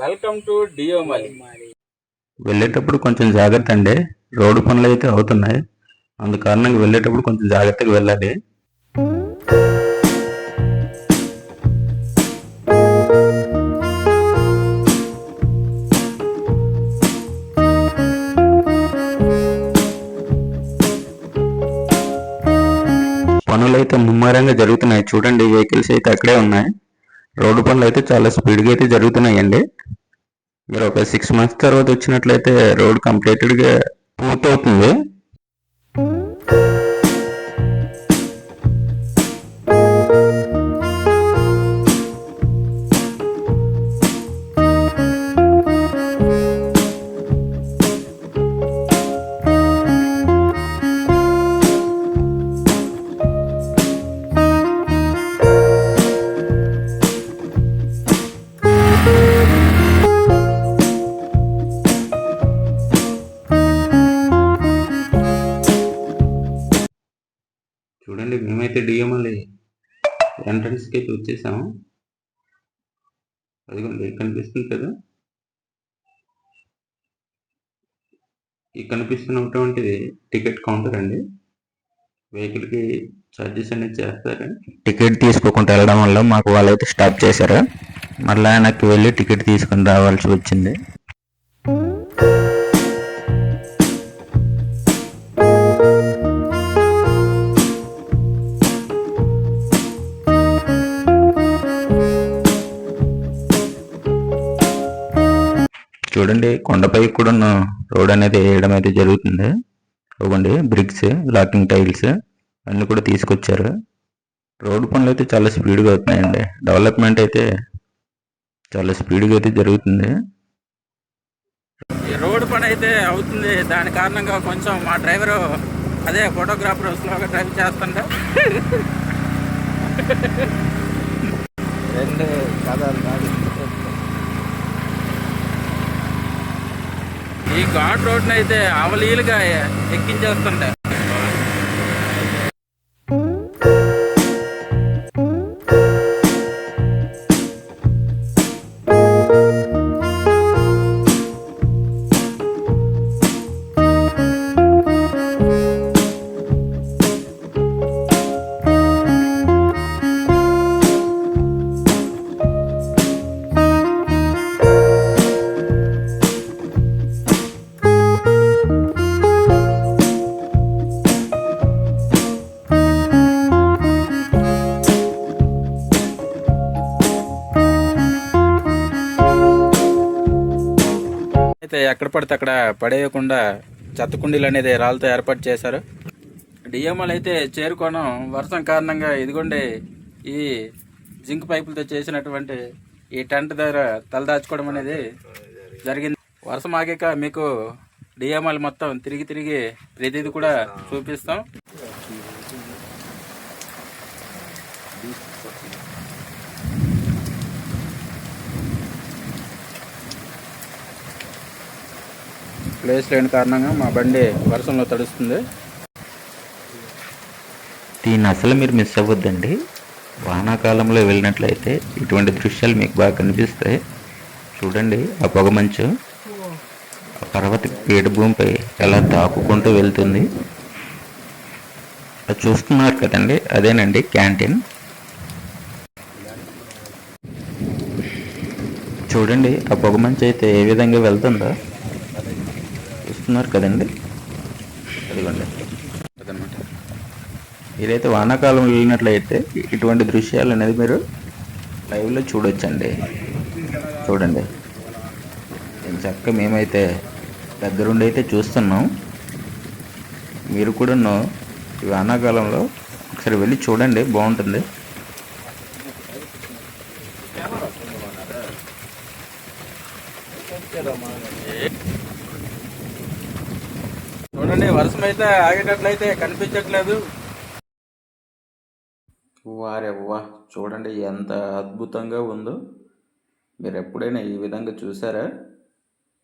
Welcome to Deomali. వెళ్ళేటప్పుడు కొంచెం జాగ్రత్త అండి. రోడ్డు పనులు అయితే అవుతున్నాయి. అందు కారణంగా వెళ్ళేటప్పుడు కొంచెం జాగ్రత్తగా వెళ్ళాలి. పనులు అయితే ముమ్మరంగా జరుగుతున్నాయి. చూడండి, వెహికల్స్ అయితే అక్కడే ఉన్నాయి. రోడ్డు పనులు అయితే చాలా స్పీడ్గా అయితే జరుగుతున్నాయండి. మీరు ఒక 6 months తర్వాత వచ్చినట్లయితే రోడ్ కంప్లీటెడ్గా పూర్తవుతుంది. చూడండి, మేమైతే డిఎంఎల్ ఎంట్రన్స్కి అయితే వచ్చేసాము. అదిగోండి, కనిపిస్తుంది కదా. ఈ కనిపిస్తున్నటువంటిది టికెట్ కౌంటర్ అండి. వెహికల్కి ఛార్జెస్ అనేది చేస్తారు. టికెట్ తీసుకోకుండా వెళ్ళడం వల్ల మాకు వాళ్ళైతే స్టాప్ చేశారు. మళ్ళీ వెనక్కి వెళ్ళి టికెట్ తీసుకుని రావాల్సి వచ్చింది. చూడండి, కొండపైకి కూడా రోడ్ అనేది వేయడం అయితే జరుగుతుంది. ఇవ్వండి, బ్రిక్స్, లాకింగ్ టైల్స్ అన్నీ కూడా తీసుకొచ్చారు. రోడ్డు పనులు అయితే చాలా స్పీడ్గా అవుతున్నాయండి. డెవలప్మెంట్ అయితే చాలా స్పీడ్గా అయితే జరుగుతుంది. ఈ రోడ్డు పని అయితే అవుతుంది. దాని కారణంగా కొంచెం మా డ్రైవరు అదే ఫోటోగ్రాఫర్ స్లోగా డ్రైవ్ చేస్తుంటే రెండు కథలు ఈ ఘాట్ రోడ్ని అయితే అవలీలుగా ఎక్కించేస్తుంటే. అయితే ఎక్కడ పడితే అక్కడ పడేయకుండా చెత్త కుండీలు అనేది రాళ్ళతో ఏర్పాటు చేశారు. డిఎంఎల్ అయితే చేరుకోవడం వర్షం కారణంగా ఇదిగోండి ఈ జింక్ పైపులతో చేసినటువంటి ఈ టెంట్ దగ్గర తలదాచుకోవడం అనేది జరిగింది. వర్షం ఆగాక మీకు డిఎంఎల్ మొత్తం తిరిగి ప్రతిదీ కూడా చూపిస్తాం. ప్లేస్ లేని కారణంగా మా బండి వర్షంలో తడుస్తుంది. దీన్ని అసలు మీరు మిస్ అవ్వద్దండి. వానాకాలంలో వెళ్ళినట్లయితే ఇటువంటి దృశ్యాలు మీకు బాగా కనిపిస్తాయి. చూడండి, ఆ పొగమంచు ఆ పర్వత పీఠభూమిపై ఎలా తాకుకుంటూ వెళ్తుంది. అది చూస్తున్నారు కదండి, అదేనండి క్యాంటీన్. చూడండి, ఆ పొగమంచు అయితే ఏ విధంగా వెళ్తుందో చూస్తున్నారు కదండి. అదిగోండి, అదనమాట. ఇదైతే వానాకాలం వెళ్ళినట్లయితే ఇటువంటి దృశ్యాలు అనేది మీరు లైవ్లో చూడొచ్చండి. చూడండి, చక్కగా మేమైతే దగ్గరుండి అయితే చూస్తున్నాం. మీరు కూడా ఈ వానాకాలంలో ఒకసారి వెళ్ళి చూడండి, బాగుంటుంది. చూడండి, వర్షం అయితే ఆగేటట్లయితే కనిపించట్లేదు. వారెవ్వా, చూడండి ఎంత అద్భుతంగా ఉందో. మీరు ఎప్పుడైనా ఈ విధంగా చూసారా?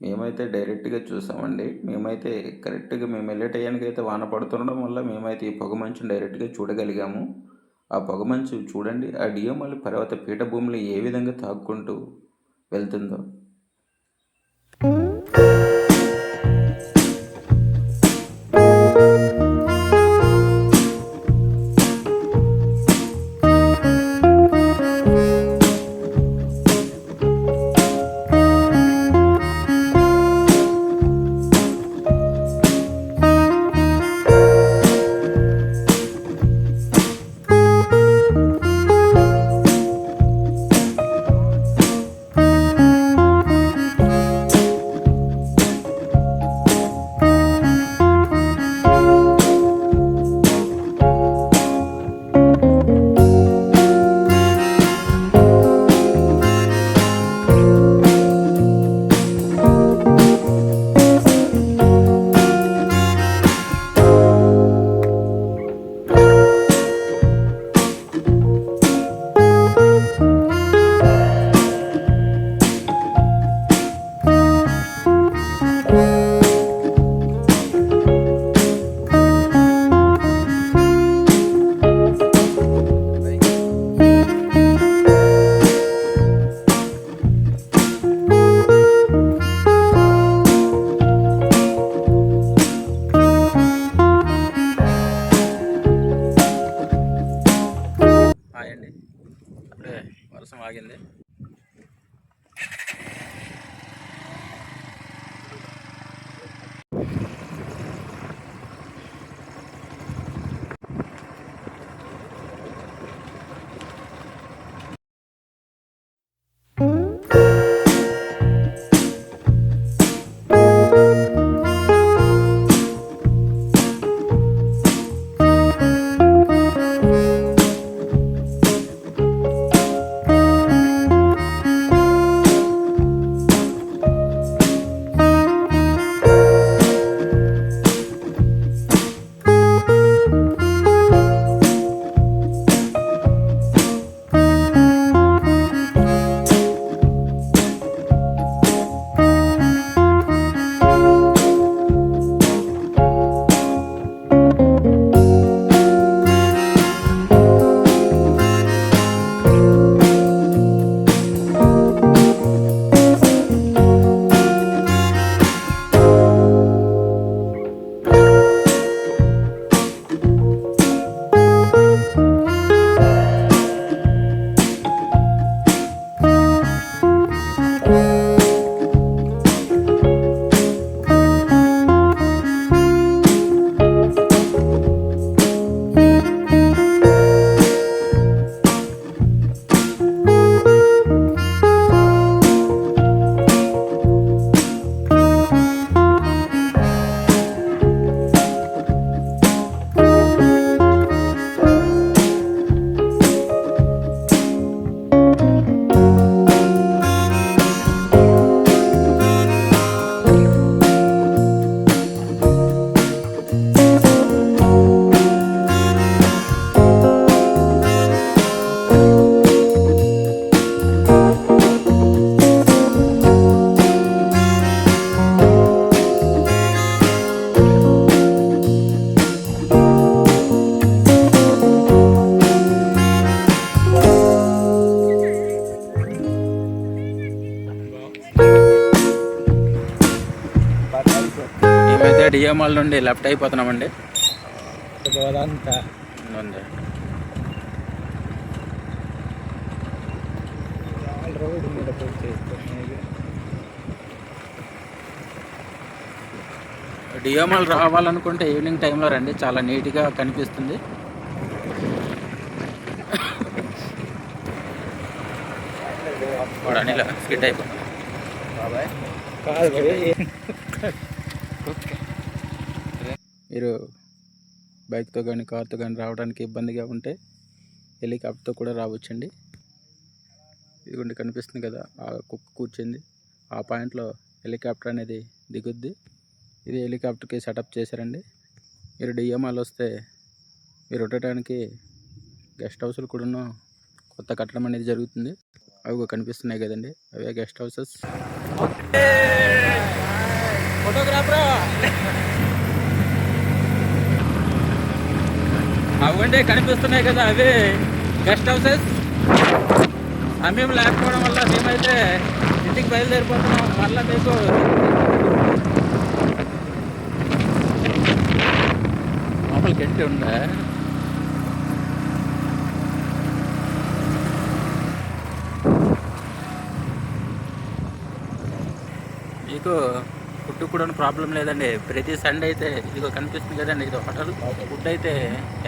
మేమైతే డైరెక్ట్గా చూసామండి. మేమైతే కరెక్ట్గా మేము వెళ్ళే టయానికి అయితే వాన పడుతుండడం వల్ల మేమైతే ఈ పొగమంచుని డైరెక్ట్గా చూడగలిగాము. ఆ పొగమంచు చూడండి, ఆ డిఎంఎల్ పర్వత పీఠభూమిలో ఏ విధంగా తాక్కుంటూ వెళ్తుందో. మేమైతే డిఎంఆల్ నుండి లెఫ్ట్ అయిపోతున్నామండి. గోదంతా ఉంది. రోడ్డు మీద చేస్తున్నాయి. డిఎంఆల్ రావాలనుకుంటే ఈవినింగ్ టైంలో రండి, చాలా నీట్గా కనిపిస్తుంది. అనిల స్కిట్ అయిపోతుంది. మీరు బైక్తో కానీ కార్తో కానీ రావడానికి ఇబ్బందిగా ఉంటే హెలికాప్టర్తో కూడా రావచ్చండి. ఇదిగోండి కనిపిస్తుంది కదా, ఆ కుక్క కూర్చుంది, ఆ పాయింట్లో హెలికాప్టర్ అనేది దిగుద్ది. ఇది హెలికాప్టర్కి సెటప్ చేశారండి. మీరు డిఎంఆల్ వస్తే మీరు ఉండటానికి గెస్ట్ హౌస్లు కూడా కొత్త కట్టడం అనేది జరుగుతుంది. అవి కనిపిస్తున్నాయి కదండి, అవే గెస్ట్ హౌసెస్. ఫోటోగ్రాఫర్ అవంటే కనిపిస్తున్నాయి కదా, అవే గెస్ట్ హౌసెస్. మేము లేకపోవడం వల్ల మేమైతే ఇంటికి బయలుదేరిపోతున్నాం. మళ్ళీ మీకు మామూలు గట్టి ఉందా, మీకు ఫుడ్ కూడా ప్రాబ్లం లేదండి. ప్రతి సండే అయితే ఇదిగో కనిపిస్తుంది కదండి, ఇది హోటల్. ఫుడ్ అయితే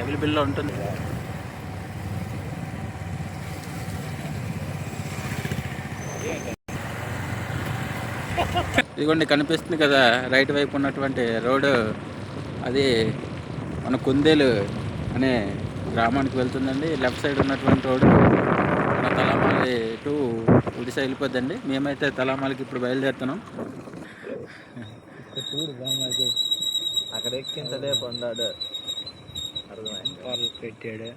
అవైలబుల్లో ఉంటుంది. ఇదిగోండి కనిపిస్తుంది కదా, రైట్ వైపు ఉన్నటువంటి రోడ్డు, అది మన కుందేలు అనే గ్రామానికి వెళ్తుందండి. లెఫ్ట్ సైడ్ ఉన్నటువంటి రోడ్డు మన తలామాలి టు ఒడిశా వెళ్ళిపోద్దండి. మేమైతే తలామాలికి ఇప్పుడు బయలుదేరుతున్నాం. అక్కడ ఎక్కించలే పొందాడు, పెట్టాడు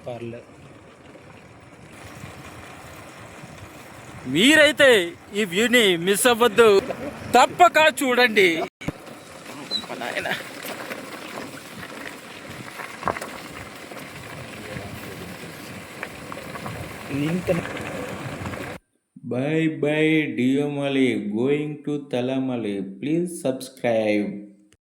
పర్లేదు. మీరైతే ఈ వ్యూని మిస్ అవ్వద్దు, తప్పక చూడండి. Bye bye Diomali, going to Talamali. Please subscribe.